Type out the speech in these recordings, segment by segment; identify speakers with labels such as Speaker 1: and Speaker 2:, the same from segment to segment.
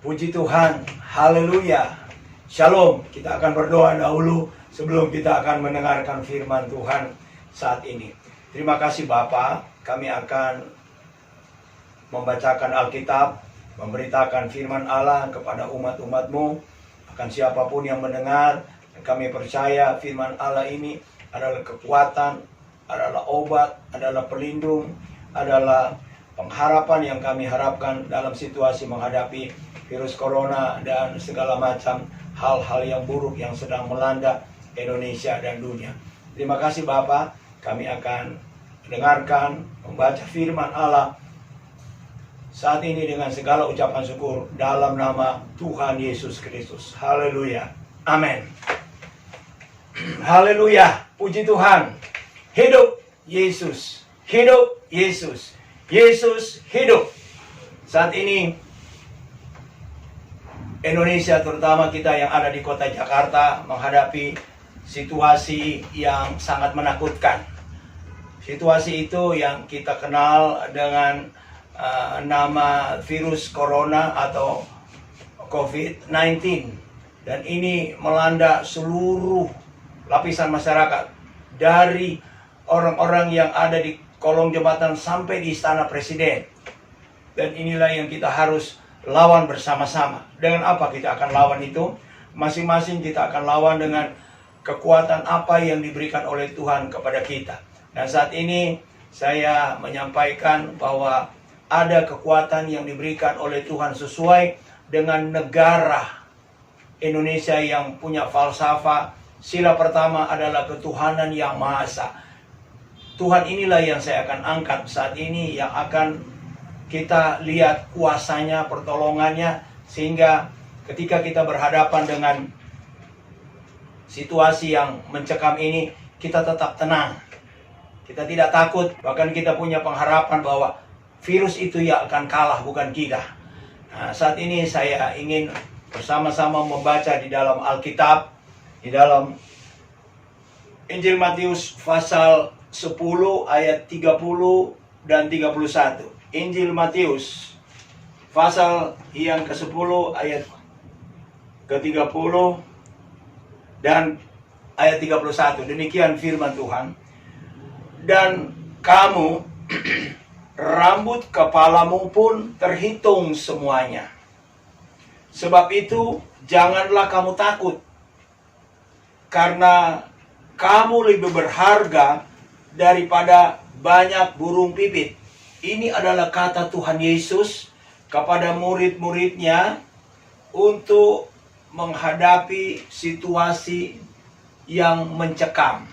Speaker 1: Puji Tuhan, haleluya. Shalom, kita akan berdoa dahulu sebelum kita akan mendengarkan firman Tuhan saat ini. Terima kasih Bapa, kami akan membacakan Alkitab, memberitakan firman Allah kepada umat-umat-Mu, akan siapapun yang mendengar. Dan kami percaya firman Allah ini adalah kekuatan, adalah obat, adalah pelindung, adalah pengharapan yang kami harapkan dalam situasi menghadapi virus corona dan segala macam hal-hal yang buruk yang sedang melanda Indonesia dan dunia. Terima kasih Bapak, kami akan mendengarkan, membaca firman Allah saat ini dengan segala ucapan syukur dalam nama Tuhan Yesus Kristus. Haleluya. Amin. Haleluya. Puji Tuhan. Hidup Yesus. Hidup Yesus. Yesus hidup. Saat ini Indonesia, terutama kita yang ada di kota Jakarta, menghadapi situasi yang sangat menakutkan. Situasi itu yang kita kenal dengan nama virus corona atau COVID-19. Dan ini melanda seluruh lapisan masyarakat, dari orang-orang yang ada di kolong jembatan sampai di istana presiden. Dan inilah yang kita harus lawan bersama-sama. Dengan apa kita akan lawan itu? Masing-masing kita akan lawan dengan kekuatan apa yang diberikan oleh Tuhan kepada kita. Dan saat ini saya menyampaikan bahwa ada kekuatan yang diberikan oleh Tuhan sesuai dengan negara Indonesia yang punya falsafah. Sila pertama adalah ketuhanan yang Maha Esa. Tuhan inilah yang saya akan angkat saat ini, yang akan kita lihat kuasanya, pertolongannya, sehingga ketika kita berhadapan dengan situasi yang mencekam ini, kita tetap tenang. Kita tidak takut, bahkan kita punya pengharapan bahwa virus itu ya akan kalah, bukan kita. Nah, saat ini saya ingin bersama-sama membaca di dalam Alkitab, di dalam Injil Matius pasal 10 ayat 30 dan 31. Injil Matius pasal yang ke-10 ayat ke-30 dan ayat 31. Demikian firman Tuhan. Dan kamu rambut kepalamu pun terhitung semuanya. Sebab itu janganlah kamu takut, karena kamu lebih berharga daripada banyak burung pipit. Ini adalah kata Tuhan Yesus kepada murid-muridnya untuk menghadapi situasi yang mencekam.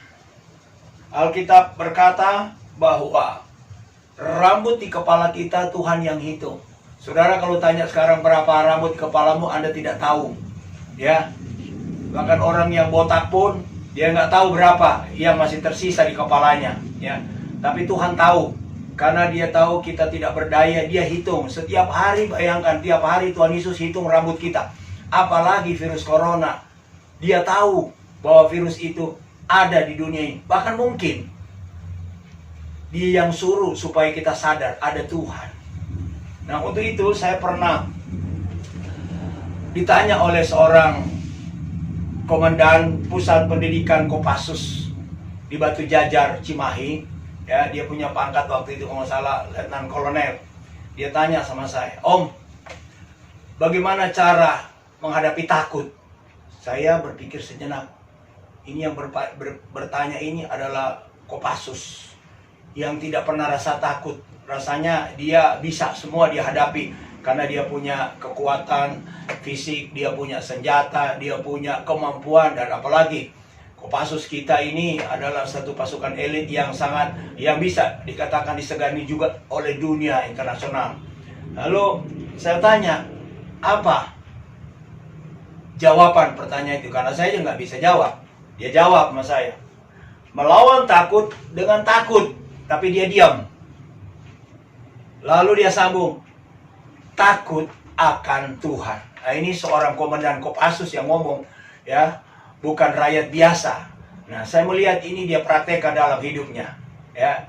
Speaker 1: Alkitab berkata bahwa rambut di kepala kita Tuhan yang hitung. Saudara, kalau tanya sekarang berapa rambut di kepalamu, Anda tidak tahu. Ya, bahkan orang yang botak pun dia nggak tahu berapa yang masih tersisa di kepalanya. Ya, tapi Tuhan tahu. Karena dia tahu kita tidak berdaya, dia hitung. Setiap hari, bayangkan, tiap hari Tuhan Yesus hitung rambut kita. Apalagi virus corona. Dia tahu bahwa virus itu ada di dunia ini. Bahkan mungkin dia yang suruh supaya kita sadar ada Tuhan. Nah, untuk itu saya pernah ditanya oleh seorang komandan pusat pendidikan Kopassus di Batu Jajar, Cimahi. Ya, dia punya pangkat waktu itu kalau nggak salah Letnan Kolonel. Dia tanya sama saya, "Om, bagaimana cara menghadapi takut?" Saya berpikir sejenak. Ini yang bertanya ini adalah Kopassus yang tidak pernah rasa takut. Rasanya dia bisa semua dia hadapi karena dia punya kekuatan fisik, dia punya senjata, dia punya kemampuan, dan apalagi Kopassus kita ini adalah satu pasukan elit yang bisa dikatakan disegani juga oleh dunia internasional. Lalu saya tanya, apa jawaban pertanyaan itu? Karena saya juga nggak bisa jawab. Dia jawab sama saya, melawan takut dengan takut, tapi dia diam. Lalu dia sambung, takut akan Tuhan. Nah, ini seorang komandan Kopassus yang ngomong, ya, bukan rakyat biasa. Nah, saya melihat ini dia praktekkan dalam hidupnya. Ya,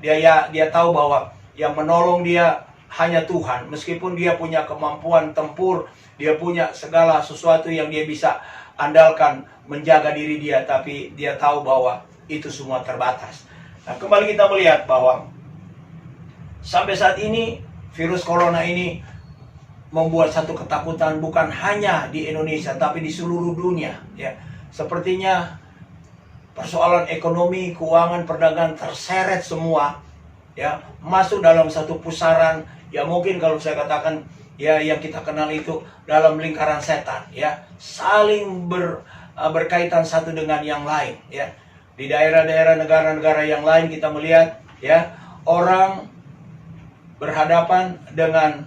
Speaker 1: dia tahu bahwa yang menolong dia hanya Tuhan. Meskipun dia punya kemampuan tempur, dia punya segala sesuatu yang dia bisa andalkan menjaga diri dia, tapi dia tahu bahwa itu semua terbatas. Nah, kembali kita melihat bahwa sampai saat ini virus corona ini membuat satu ketakutan bukan hanya di Indonesia tapi di seluruh dunia, ya. Sepertinya persoalan ekonomi, keuangan, perdagangan terseret semua, ya, masuk dalam satu pusaran ya, mungkin kalau saya katakan ya yang kita kenal itu dalam lingkaran setan, ya, saling berkaitan satu dengan yang lain, ya. Di daerah-daerah negara-negara yang lain kita melihat, ya, orang berhadapan dengan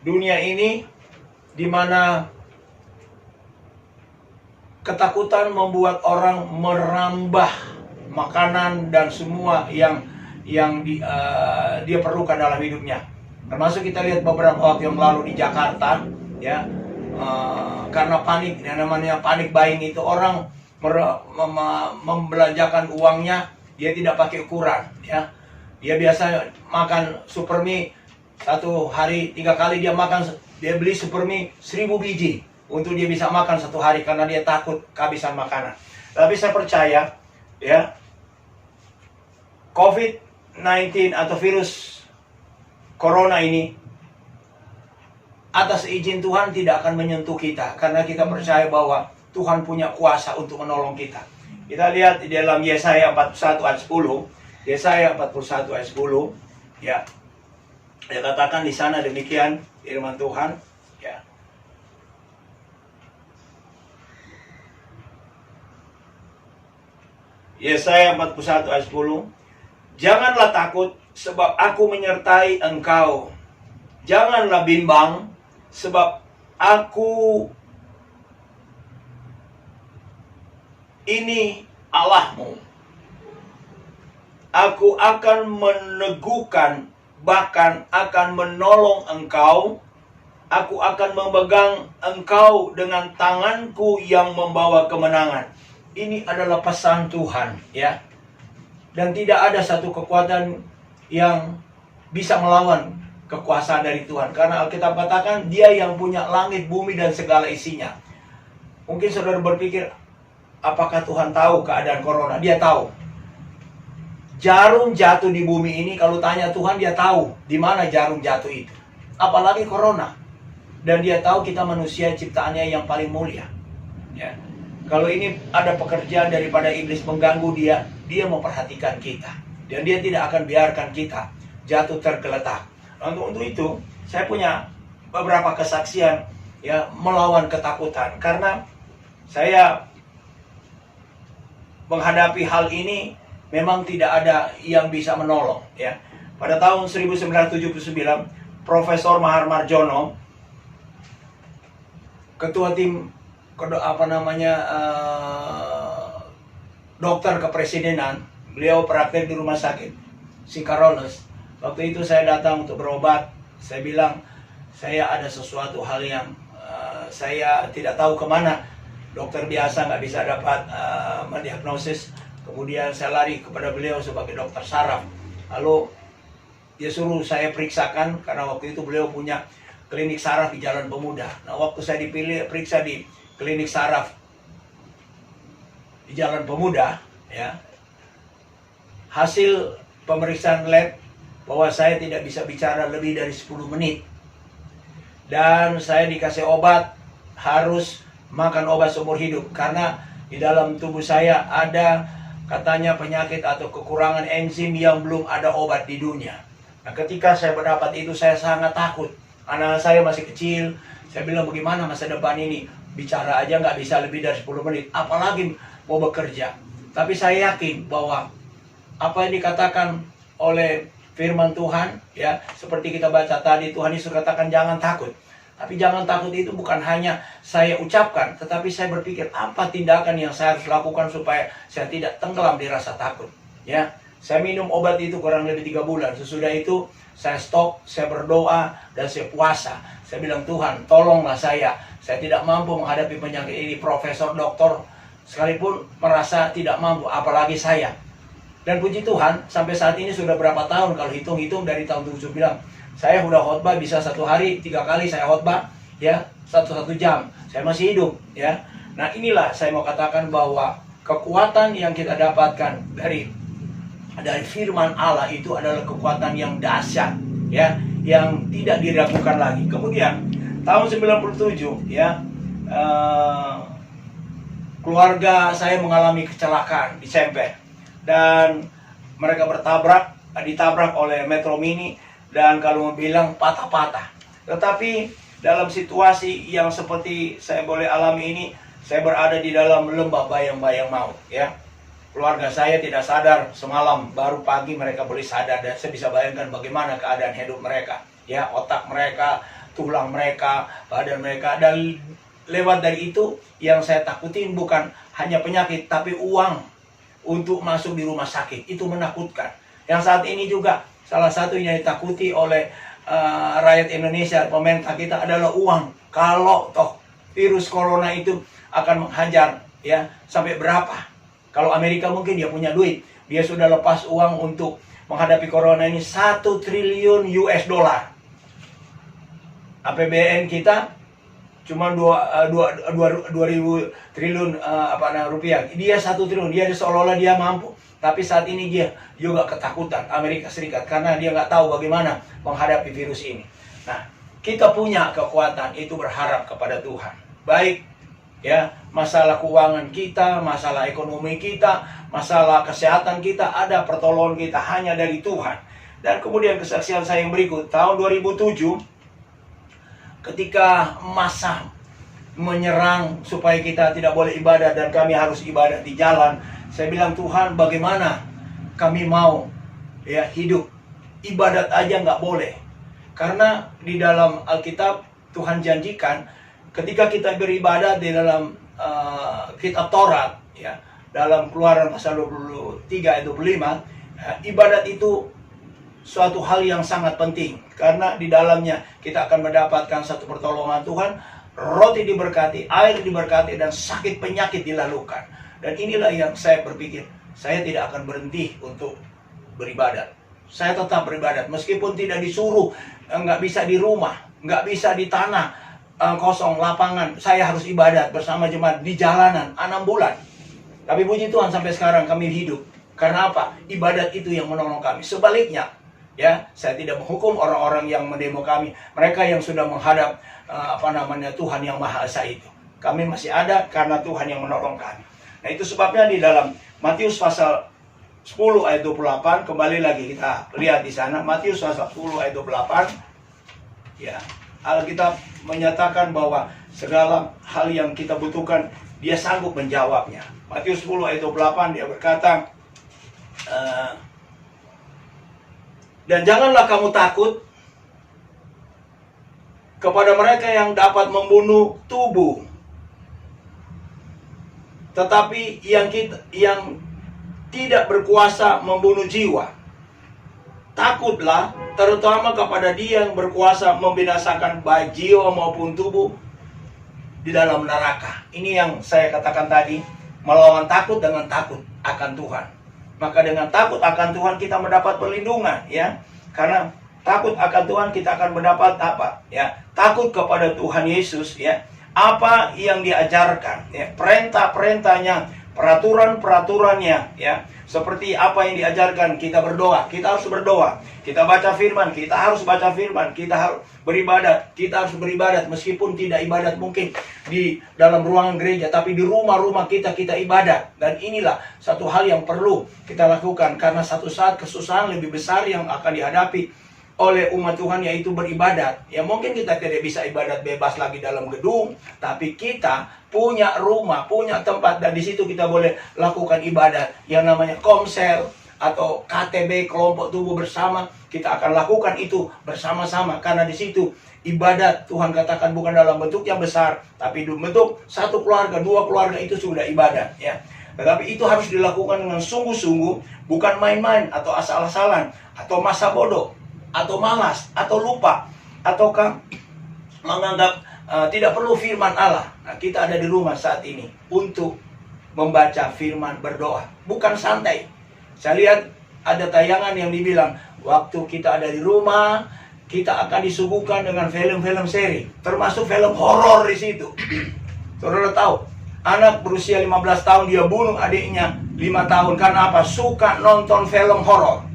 Speaker 1: dunia ini di mana ketakutan membuat orang merambah makanan dan semua yang dia perlukan dalam hidupnya. Termasuk kita lihat beberapa waktu yang lalu di Jakarta, ya, karena panik, yang namanya panik buying itu, orang membelanjakan uangnya, dia tidak pakai ukuran, ya. Dia biasa makan supermie satu hari 3 kali, dia beli supermie 1000 biji untuk dia bisa makan satu hari karena dia takut kehabisan makanan. Tapi saya percaya, ya, COVID-19 atau virus corona ini atas izin Tuhan tidak akan menyentuh kita, karena kita percaya bahwa Tuhan punya kuasa untuk menolong kita. Kita lihat di dalam Yesaya 41 ayat 10, Yesaya 41 ayat 10, ya. Dia katakan di sana demikian firman Tuhan, ya. Yesaya 41 ayat 10. Janganlah takut, sebab aku menyertai engkau. Janganlah bimbang, sebab aku ini Allahmu. Aku akan meneguhkan, bahkan akan menolong engkau. Aku akan memegang engkau dengan tanganku yang membawa kemenangan. Ini adalah pesan Tuhan, ya. Dan tidak ada satu kekuatan yang bisa melawan kekuasaan dari Tuhan. Karena Alkitab katakan dia yang punya langit, bumi, dan segala isinya. Mungkin saudara berpikir, apakah Tuhan tahu keadaan corona? Dia tahu. Jarum jatuh di bumi ini, kalau tanya Tuhan, dia tahu di mana jarum jatuh itu. Apalagi corona. Dan dia tahu kita manusia ciptaannya yang paling mulia, ya. Kalau ini ada pekerjaan daripada iblis mengganggu dia, dia memperhatikan kita. Dan dia tidak akan biarkan kita jatuh tergeletak. Untuk itu, saya punya beberapa kesaksian, ya, melawan ketakutan. Karena saya menghadapi hal ini memang tidak ada yang bisa menolong, ya. Pada tahun 1979, Profesor Mahar Marjono, ketua tim dokter kepresidenan, beliau praktek di rumah sakit Singkaroles. Waktu itu saya datang untuk berobat. Saya bilang, saya ada sesuatu hal yang saya tidak tahu kemana. Dokter biasa nggak bisa dapat mendiagnosis. Kemudian saya lari kepada beliau sebagai dokter saraf. Lalu dia suruh saya periksakan, karena waktu itu beliau punya klinik saraf di Jalan Pemuda. Nah, waktu saya periksa di klinik saraf di Jalan Pemuda, ya, hasil pemeriksaan lab bahwa saya tidak bisa bicara lebih dari 10 menit. Dan saya dikasih obat, harus makan obat seumur hidup. Karena di dalam tubuh saya ada katanya penyakit atau kekurangan enzim yang belum ada obat di dunia. Nah, ketika saya mendapat itu, saya sangat takut. Anak saya masih kecil. Saya bilang, bagaimana masa depan ini? Bicara aja nggak bisa lebih dari 10 menit. Apalagi mau bekerja. Tapi saya yakin bahwa apa yang dikatakan oleh firman Tuhan, ya, seperti kita baca tadi, Tuhan Yesus katakan jangan takut. Tapi jangan takut itu bukan hanya saya ucapkan, tetapi saya berpikir apa tindakan yang saya harus lakukan supaya saya tidak tenggelam di rasa takut. Ya, saya minum obat itu kurang lebih 3 bulan. Sesudah itu saya stop, saya berdoa, dan saya puasa. Saya bilang, Tuhan, tolonglah saya. Saya tidak mampu menghadapi penyakit ini. Profesor, dokter sekalipun merasa tidak mampu, apalagi saya. Dan puji Tuhan, sampai saat ini sudah berapa tahun, kalau hitung-hitung dari tahun 79. Saya udah khotbah bisa satu hari 3 kali saya khotbah, ya, satu jam. Saya masih hidup, ya. Nah, inilah saya mau katakan bahwa kekuatan yang kita dapatkan dari firman Allah itu adalah kekuatan yang dahsyat, ya, yang tidak diragukan lagi. Kemudian tahun 97, ya, keluarga saya mengalami kecelakaan di Semper, dan mereka ditabrak oleh Metro Mini, dan kalau mau bilang patah-patah. Tetapi dalam situasi yang seperti saya boleh alami ini, saya berada di dalam lembah bayang-bayang maut, ya. Keluarga saya tidak sadar semalam, baru pagi mereka boleh sadar, dan saya bisa bayangkan bagaimana keadaan hidup mereka, ya, otak mereka, tulang mereka, badan mereka. Dan lewat dari itu, yang saya takutin bukan hanya penyakit, tapi uang untuk masuk di rumah sakit. Itu menakutkan. Yang saat ini juga salah satu yang ditakuti oleh rakyat Indonesia, pemerintah kita, adalah uang. Kalau toh virus corona itu akan menghajar, ya, sampai berapa? Kalau Amerika mungkin dia punya duit, dia sudah lepas uang untuk menghadapi corona ini 1 triliun US dollar. APBN kita cuma 2.000 triliun rupiah. Dia 1 triliun, dia seolah-olah dia mampu. Tapi saat ini dia juga ketakutan, Amerika Serikat, karena dia nggak tahu bagaimana menghadapi virus ini. Nah, kita punya kekuatan itu berharap kepada Tuhan. Baik, ya, masalah keuangan kita, masalah ekonomi kita, masalah kesehatan kita, ada pertolongan kita hanya dari Tuhan. Dan kemudian kesaksian saya yang berikut, tahun 2007, ketika masa menyerang supaya kita tidak boleh ibadah dan kami harus ibadah di jalan, saya bilang, Tuhan, bagaimana kami mau, ya, hidup, ibadat aja nggak boleh. Karena di dalam Alkitab Tuhan janjikan ketika kita beribadah di dalam kitab Taurat, ya, dalam Keluaran pasal 23 ayat 25, ibadat itu suatu hal yang sangat penting, karena di dalamnya kita akan mendapatkan satu pertolongan Tuhan, roti diberkati, air diberkati, dan sakit penyakit dilalukan. Dan inilah yang saya berpikir, saya tidak akan berhenti untuk beribadat. Saya tetap beribadat, meskipun tidak disuruh, nggak bisa di rumah, nggak bisa di tanah kosong, lapangan. Saya harus ibadat bersama jemaat di jalanan 6 bulan. Tapi puji Tuhan sampai sekarang kami hidup. Karena apa? Ibadat itu yang menolong kami. Sebaliknya, ya, saya tidak menghukum orang-orang yang mendemo kami, mereka yang sudah menghadap Tuhan yang Maha Esa itu. Kami masih ada karena Tuhan yang menolong kami. Nah, itu sebabnya di dalam Matius pasal 10 ayat 28, kembali lagi kita lihat di sana, Matius pasal 10 ayat 28, ya, Alkitab menyatakan bahwa segala hal yang kita butuhkan, dia sanggup menjawabnya. Matius 10 ayat 28, dia berkata, dan janganlah kamu takut kepada mereka yang dapat membunuh tubuh, tetapi yang tidak berkuasa membunuh jiwa. Takutlah terutama kepada Dia yang berkuasa membinasakan baik jiwa maupun tubuh di dalam neraka. Ini yang saya katakan tadi, melawan takut dengan takut akan Tuhan. Maka dengan takut akan Tuhan kita mendapat perlindungan, ya. Karena takut akan Tuhan kita akan mendapat apa? Ya, takut kepada Tuhan Yesus, ya. Apa yang diajarkan, ya, perintah-perintahnya, peraturan-peraturannya, ya, seperti apa yang diajarkan. Kita berdoa, kita harus berdoa, kita baca firman, kita harus baca firman, kita harus beribadat, kita harus beribadat meskipun tidak ibadat mungkin di dalam ruangan gereja, tapi di rumah-rumah kita ibadat. Dan inilah satu hal yang perlu kita lakukan, karena satu saat kesusahan lebih besar yang akan dihadapi oleh umat Tuhan, yaitu beribadat. Ya, mungkin kita tidak bisa ibadat bebas lagi dalam gedung, tapi kita punya rumah, punya tempat, dan di situ kita boleh lakukan ibadat yang namanya komsel atau KTB, kelompok tubuh bersama. Kita akan lakukan itu bersama-sama, karena di situ ibadat Tuhan katakan bukan dalam bentuk yang besar, tapi dalam bentuk satu keluarga, 2 keluarga itu sudah ibadat, ya. Tetapi itu harus dilakukan dengan sungguh-sungguh, bukan main-main atau asal-asalan atau masa bodoh, atau malas, atau lupa, ataukah menganggap tidak perlu firman Allah. Nah, kita ada di rumah saat ini untuk membaca firman, berdoa. Bukan santai. Saya lihat ada tayangan yang dibilang, waktu kita ada di rumah, kita akan disuguhkan dengan film-film seri, termasuk film horor di situ. Saudara tahu, anak berusia 15 tahun dia bunuh adiknya 5 tahun karena apa? Suka nonton film horor.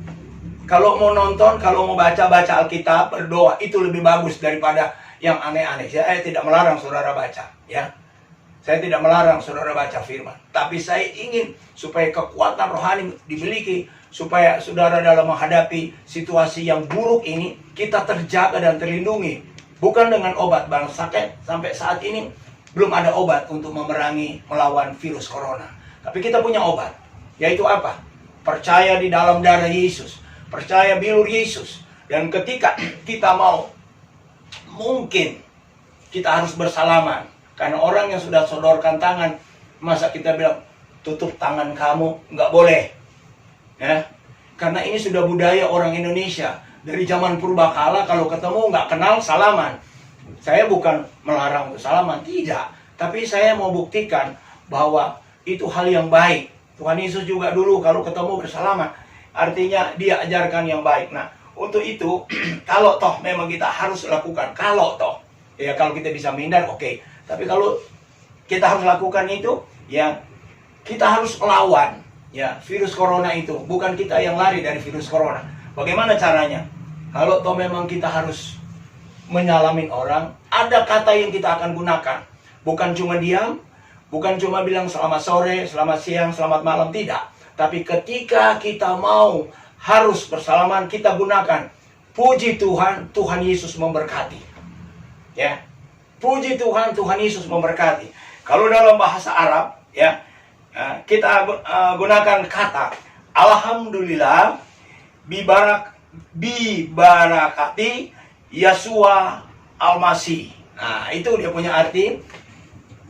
Speaker 1: Kalau mau nonton, kalau mau baca Alkitab, berdoa, itu lebih bagus daripada yang aneh-aneh. Saya tidak melarang saudara baca, ya. Saya tidak melarang saudara baca firman. Tapi saya ingin supaya kekuatan rohani dimiliki, supaya saudara dalam menghadapi situasi yang buruk ini, kita terjaga dan terlindungi. Bukan dengan obat, bang. Sampai saat ini belum ada obat untuk melawan virus corona. Tapi kita punya obat. Yaitu apa? Percaya di dalam darah Yesus. Percaya bilur Yesus. Dan ketika kita mau, mungkin kita harus bersalaman. Karena orang yang sudah sodorkan tangan, masa kita bilang, tutup tangan kamu, nggak boleh. Ya, karena ini sudah budaya orang Indonesia. Dari zaman purbakala, kalau ketemu nggak kenal, salaman. Saya bukan melarang untuk salaman, tidak. Tapi saya mau buktikan bahwa itu hal yang baik. Tuhan Yesus juga dulu kalau ketemu bersalaman. Artinya dia ajarkan yang baik. Nah, untuk itu, kalau toh memang kita harus lakukan, kalau kita bisa menghindar, oke. Tapi kalau kita harus lakukan itu, ya kita harus melawan ya virus corona itu. Bukan kita yang lari dari virus corona. Bagaimana caranya? Kalau toh memang kita harus menyalamin orang, ada kata yang kita akan gunakan. Bukan cuma diam, bukan cuma bilang selamat sore, selamat siang, selamat malam, tidak. Tapi ketika kita mau harus bersalaman, kita gunakan puji Tuhan, Tuhan Yesus memberkati. Ya. Puji Tuhan, Tuhan Yesus memberkati. Kalau dalam bahasa Arab, ya, kita gunakan kata Alhamdulillah bibarakati Yesua Al-Masih. Nah, itu dia punya arti.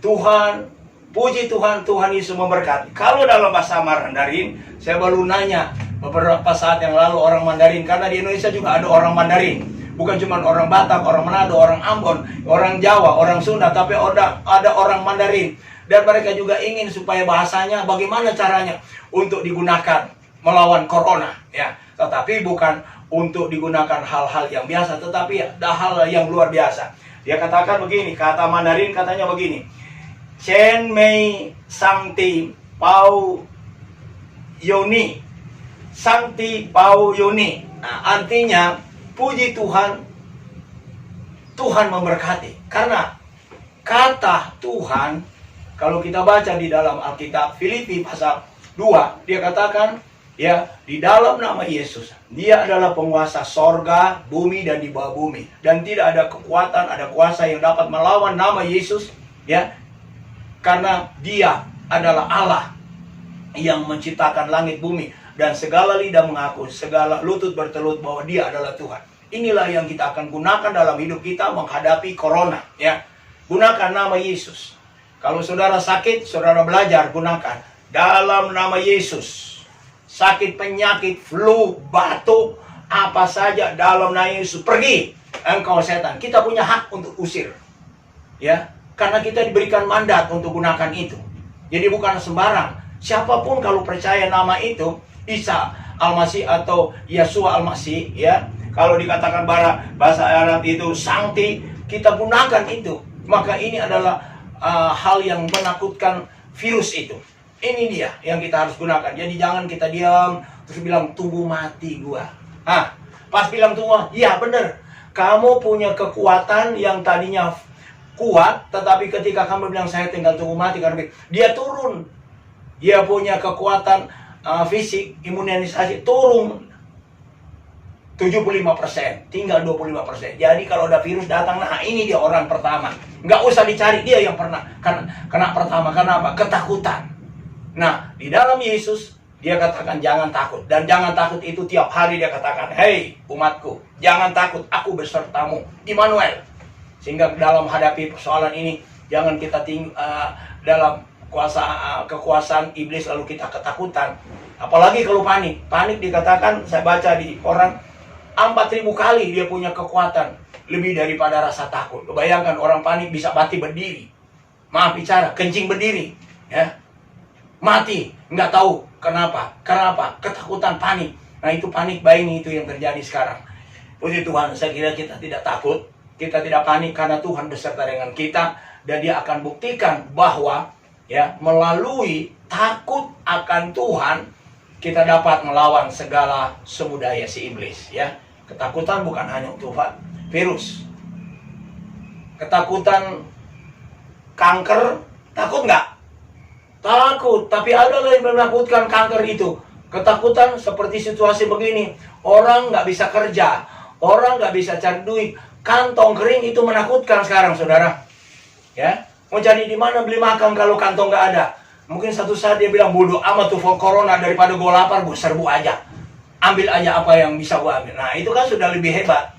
Speaker 1: Tuhan, puji Tuhan, Tuhan Yesus memberkati. Kalau dalam bahasa Mandarin, saya baru nanya beberapa saat yang lalu orang Mandarin, karena di Indonesia juga ada orang Mandarin. Bukan cuma orang Batak, orang Manado, orang Ambon, orang Jawa, orang Sunda, tapi ada orang Mandarin. Dan mereka juga ingin supaya bahasanya bagaimana caranya untuk digunakan melawan corona, ya. Tetapi bukan untuk digunakan hal-hal yang biasa, tetapi ada hal yang luar biasa. Dia katakan begini, kata Mandarin katanya begini. Chen Mei Sangti Pau Yoni. Sangti Pau Yoni. Nah, artinya puji Tuhan, Tuhan memberkati. Karena kata Tuhan, kalau kita baca di dalam Alkitab Filipi pasal 2, dia katakan, ya, di dalam nama Yesus, dia adalah penguasa sorga, bumi, dan di bawah bumi. Dan tidak ada kekuatan, ada kuasa yang dapat melawan nama Yesus, ya, karena dia adalah Allah yang menciptakan langit bumi. Dan segala lidah mengaku, segala lutut bertelut bahwa dia adalah Tuhan. Inilah yang kita akan gunakan dalam hidup kita menghadapi corona, ya. Gunakan nama Yesus. Kalau saudara sakit, saudara belajar gunakan dalam nama Yesus. Sakit, penyakit, flu, batuk, apa saja dalam nama Yesus, pergi engkau setan. Kita punya hak untuk usir, ya, karena kita diberikan mandat untuk gunakan itu. Jadi bukan sembarang. Siapapun kalau percaya nama itu, Isa Al-Masih atau Yesua Al-Masih, ya, kalau dikatakan bahasa Arab itu Sangti, kita gunakan itu. Maka ini adalah hal yang menakutkan virus itu. Ini dia yang kita harus gunakan. Jadi jangan kita diam terus bilang tunggu mati gua. Pas bilang tunggu, iya bener. Kamu punya kekuatan yang tadinya kuat, tetapi ketika kamu bilang saya tinggal tunggu mati, karena dia turun. Dia punya kekuatan fisik, imunisasi turun 75%, tinggal 25%. Jadi kalau ada virus datang, nah ini dia orang pertama. Nggak usah dicari, dia yang pernah kena pertama. Karena apa? Ketakutan. Nah, di dalam Yesus, dia katakan jangan takut. Dan jangan takut itu tiap hari dia katakan, hei umatku, jangan takut, aku besertamu. Immanuel. Sehingga dalam hadapi persoalan ini, jangan kita dalam kekuasaan iblis lalu kita ketakutan. Apalagi kalau panik. Panik dikatakan, saya baca di koran, 4.000 kali dia punya kekuatan lebih daripada rasa takut. Bayangkan orang panik bisa mati berdiri. Maaf bicara, kencing berdiri, ya. Mati, nggak tahu Kenapa? Kenapa? Ketakutan, panik. Nah, itu panik buying itu yang terjadi sekarang. Puji Tuhan, saya kira kita tidak takut, kita tidak panik karena Tuhan beserta dengan kita, dan Dia akan buktikan bahwa ya melalui takut akan Tuhan kita dapat melawan segala semu daya si iblis. Ya, ketakutan bukan hanya untuk virus. Ketakutan kanker, takut nggak? Takut, tapi ada yang menakutkan kanker itu. Ketakutan seperti situasi begini, orang nggak bisa kerja, orang nggak bisa cari duit, kantong kering itu menakutkan sekarang, saudara. Ya, mau cari di mana beli makan kalau kantong nggak ada? Mungkin satu saat dia bilang, bodoh amat tuh corona, daripada gue lapar, gue serbu aja, ambil aja apa yang bisa gue ambil. Nah, itu kan sudah lebih hebat.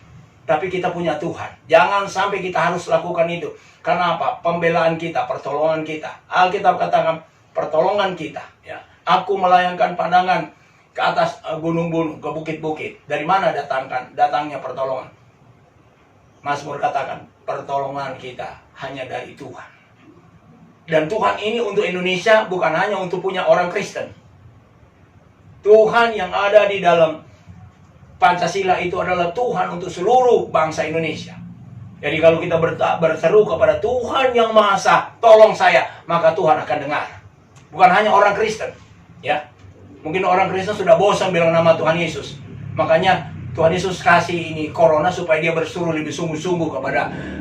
Speaker 1: Tapi kita punya Tuhan. Jangan sampai kita harus lakukan itu. Karena apa? Pembelaan kita, pertolongan kita. Alkitab katakan, pertolongan kita. Ya, aku melayangkan pandangan ke atas gunung-gunung, ke bukit-bukit. Dari mana datangnya pertolongan? Mazmur katakan, pertolongan kita hanya dari Tuhan. Dan Tuhan ini untuk Indonesia bukan hanya untuk punya orang Kristen. Tuhan yang ada di dalam Pancasila itu adalah Tuhan untuk seluruh bangsa Indonesia. Jadi kalau kita berseru kepada Tuhan yang Maha Esa, tolong saya, maka Tuhan akan dengar. Bukan hanya orang Kristen, ya. Mungkin orang Kristen sudah bosan bilang nama Tuhan Yesus. Makanya Tuhan Yesus kasih ini corona supaya dia berseru lebih sungguh-sungguh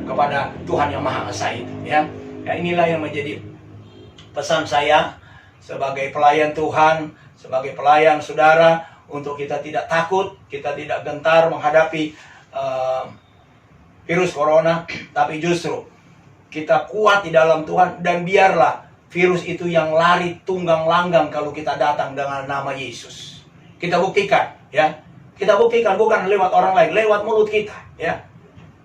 Speaker 1: kepada Tuhan yang Maha Esa itu, ya. Ya, inilah yang menjadi pesan saya sebagai pelayan Tuhan, sebagai pelayan saudara, untuk kita tidak takut, kita tidak gentar menghadapi virus corona, tapi justru kita kuat di dalam Tuhan, dan biarlah virus itu yang lari tunggang langgang kalau kita datang dengan nama Yesus. Kita buktikan, ya. Kita buktikan bukan lewat orang lain, lewat mulut kita, ya.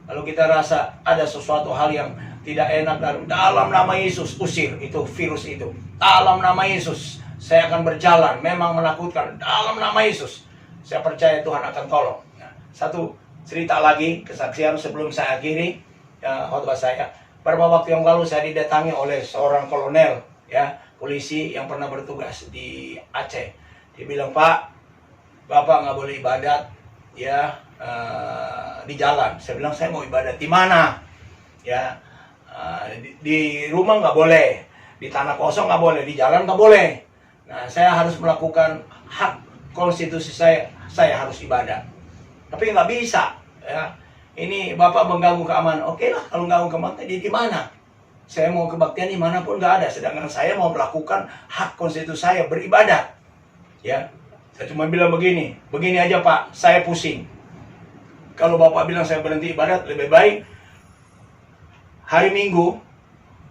Speaker 1: Kalau kita rasa ada sesuatu hal yang tidak enak, dalam nama Yesus usir itu virus itu. Dalam nama Yesus saya akan berjalan, memang menakutkan, dalam nama Yesus saya percaya Tuhan akan tolong. Nah, satu cerita lagi, kesaksian sebelum saya akhiri khotbah saya. Beberapa waktu yang lalu saya didatangi oleh seorang kolonel, ya, polisi yang pernah bertugas di Aceh. Dia bilang, Pak, Bapak nggak boleh ibadat, ya, di jalan. Saya bilang, saya mau ibadat di mana? Ya, di rumah nggak boleh, di tanah kosong nggak boleh, di jalan nggak boleh. Nah, saya harus melakukan hak konstitusi saya harus ibadah. Tapi nggak bisa, ya. Ini Bapak mengganggu keamanan. Oke lah, kalau mengganggu keamanan, di mana? Saya mau kebaktian dimanapun nggak ada. Sedangkan saya mau melakukan hak konstitusi saya, beribadah. Ya, saya cuma bilang begini aja Pak, saya pusing. Kalau Bapak bilang saya berhenti ibadat, lebih baik hari Minggu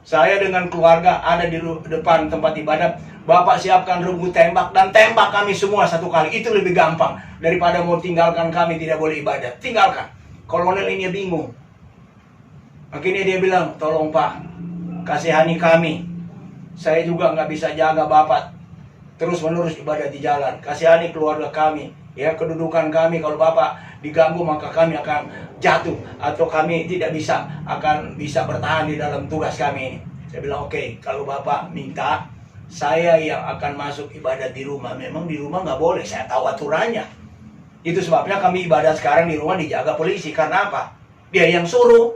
Speaker 1: saya dengan keluarga ada di depan tempat ibadat. Bapak siapkan regu tembak dan tembak kami semua satu kali. Itu lebih gampang daripada mau tinggalkan kami tidak boleh ibadat. Tinggalkan. Kolonel ini bingung. Akhirnya dia bilang, tolong Pak, kasihani kami. Saya juga nggak bisa jaga Bapak terus menerus ibadah di jalan. Kasihani keluarga kami. Ya, kedudukan kami, kalau Bapak diganggu maka kami akan jatuh. Atau kami tidak akan bisa bertahan di dalam tugas kami ini. Saya bilang, oke, kalau Bapak minta, saya yang akan masuk ibadah di rumah. Memang di rumah nggak boleh, saya tahu aturannya. Itu sebabnya kami ibadah sekarang di rumah dijaga polisi. Karena apa? Dia yang suruh.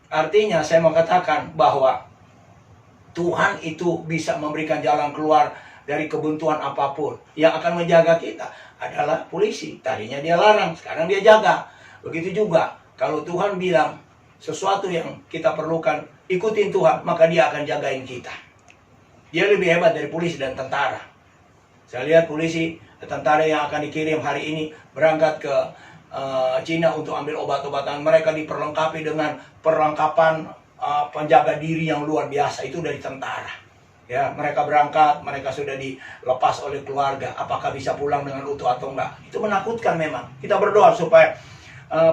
Speaker 1: Artinya saya mau katakan bahwa Tuhan itu bisa memberikan jalan keluar dari kebuntuan apapun. Yang akan menjaga kita adalah polisi. Tadinya dia larang, sekarang dia jaga. Begitu juga kalau Tuhan bilang sesuatu yang kita perlukan, ikutin Tuhan, maka dia akan jagain kita. Dia lebih hebat dari polisi dan tentara. Saya lihat polisi, tentara yang akan dikirim hari ini berangkat ke Cina untuk ambil obat-obatan. Mereka diperlengkapi dengan perlengkapan penjaga diri yang luar biasa. Itu dari tentara. Ya, mereka berangkat, mereka sudah dilepas oleh keluarga. Apakah bisa pulang dengan utuh atau enggak? Itu menakutkan memang. Kita berdoa supaya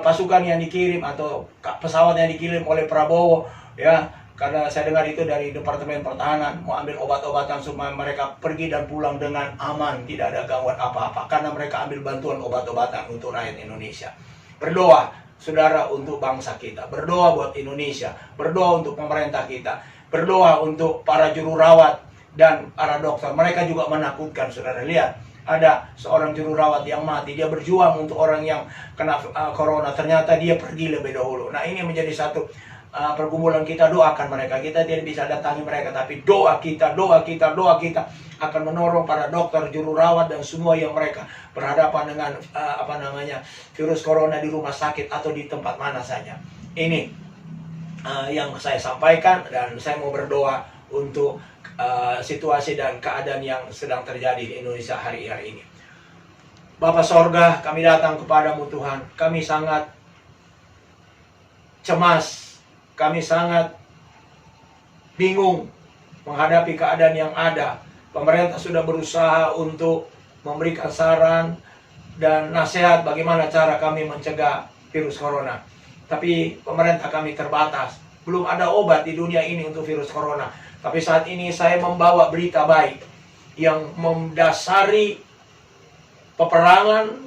Speaker 1: pasukan yang dikirim atau pesawat yang dikirim oleh Prabowo, ya, karena saya dengar itu dari Departemen Pertahanan, mau ambil obat-obatan supaya mereka pergi dan pulang dengan aman, tidak ada gangguan apa-apa. Karena mereka ambil bantuan obat-obatan untuk rakyat Indonesia. Berdoa, saudara, untuk bangsa kita. Berdoa buat Indonesia. Berdoa untuk pemerintah kita. Berdoa untuk para juru rawat dan para dokter. Mereka juga menakutkan, saudara. Lihat, ada seorang juru rawat yang mati. Dia berjuang untuk orang yang kena corona. Ternyata dia pergi lebih dahulu. Nah, ini menjadi satu pergumulan kita. Doakan mereka. Kita tidak bisa datangi mereka, tapi doa kita akan menolong para dokter, juru rawat, dan semua yang mereka berhadapan dengan virus corona di rumah sakit atau di tempat mana saja. Ini yang saya sampaikan, dan saya mau berdoa untuk situasi dan keadaan yang sedang terjadi di Indonesia hari ini. Bapa Sorga, kami datang kepadamu Tuhan. Kami sangat cemas, kami sangat bingung menghadapi keadaan yang ada. Pemerintah sudah berusaha untuk memberikan saran dan nasihat bagaimana cara kami mencegah virus corona. Tapi pemerintah kami terbatas. Belum ada obat di dunia ini untuk virus corona. Tapi saat ini saya membawa berita baik yang mendasari peperangan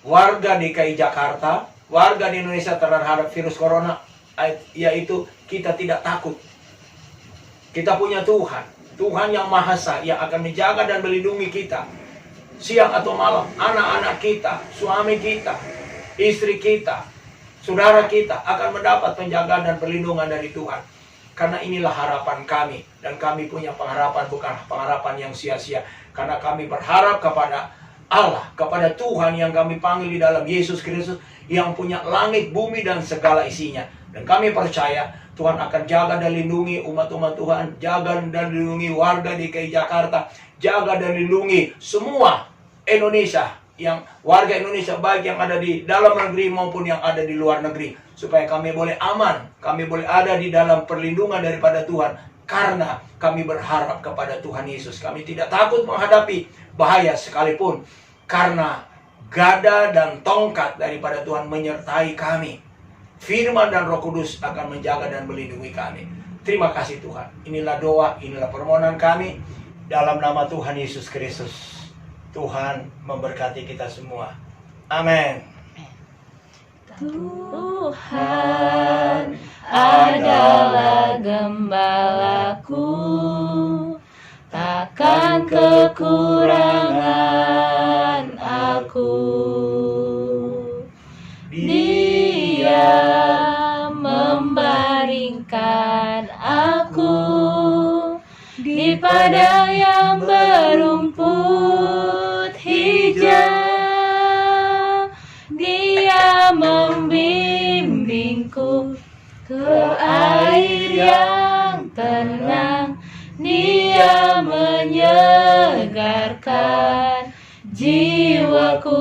Speaker 1: warga DKI Jakarta, warga di Indonesia terhadap virus corona, yaitu kita tidak takut. Kita punya Tuhan. Tuhan yang Maha Esa yang akan menjaga dan melindungi kita siang atau malam. Anak-anak kita, suami kita, istri kita, saudara kita akan mendapat penjagaan dan perlindungan dari Tuhan. Karena inilah harapan kami. Dan kami punya pengharapan, bukan pengharapan yang sia-sia. Karena kami berharap kepada Allah, kepada Tuhan yang kami panggil di dalam Yesus Kristus, yang punya langit, bumi, dan segala isinya. Dan kami percaya Tuhan akan jaga dan lindungi umat-umat Tuhan, jaga dan lindungi warga DKI Jakarta, jaga dan lindungi semua Indonesia, yang warga Indonesia baik yang ada di dalam negeri maupun yang ada di luar negeri, supaya kami boleh aman, kami boleh ada di dalam perlindungan daripada Tuhan, karena kami berharap kepada Tuhan Yesus. Kami tidak takut menghadapi bahaya sekalipun, karena gada dan tongkat daripada Tuhan menyertai kami. Firman dan Roh Kudus akan menjaga dan melindungi kami. Terima kasih Tuhan. Inilah doa, inilah permohonan kami dalam nama Tuhan Yesus Kristus. Tuhan memberkati kita semua. Amin.
Speaker 2: Tuhan adalah gembalaku, takkan kekurangan aku. Dia membaringkan aku di padang yang berumput hijau. Dia membimbingku ke air yang tenang. Dia menyegarkan jiwaku.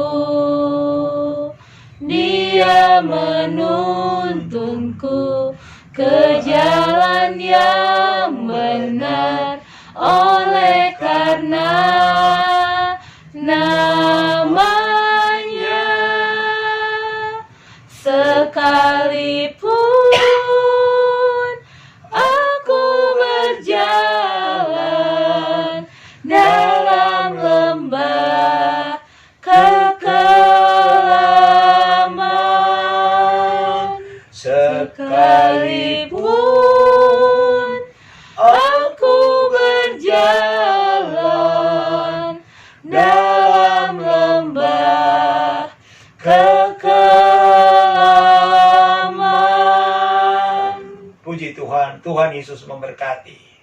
Speaker 2: Dia menuntunku ke jalan yang benar, oleh karena namanya. Sekalipun aku berjalan dalam lembah kekelaman, sekalipun aku berjalan dalam lembah kekelaman.
Speaker 1: Puji Tuhan, Tuhan Yesus memberkati.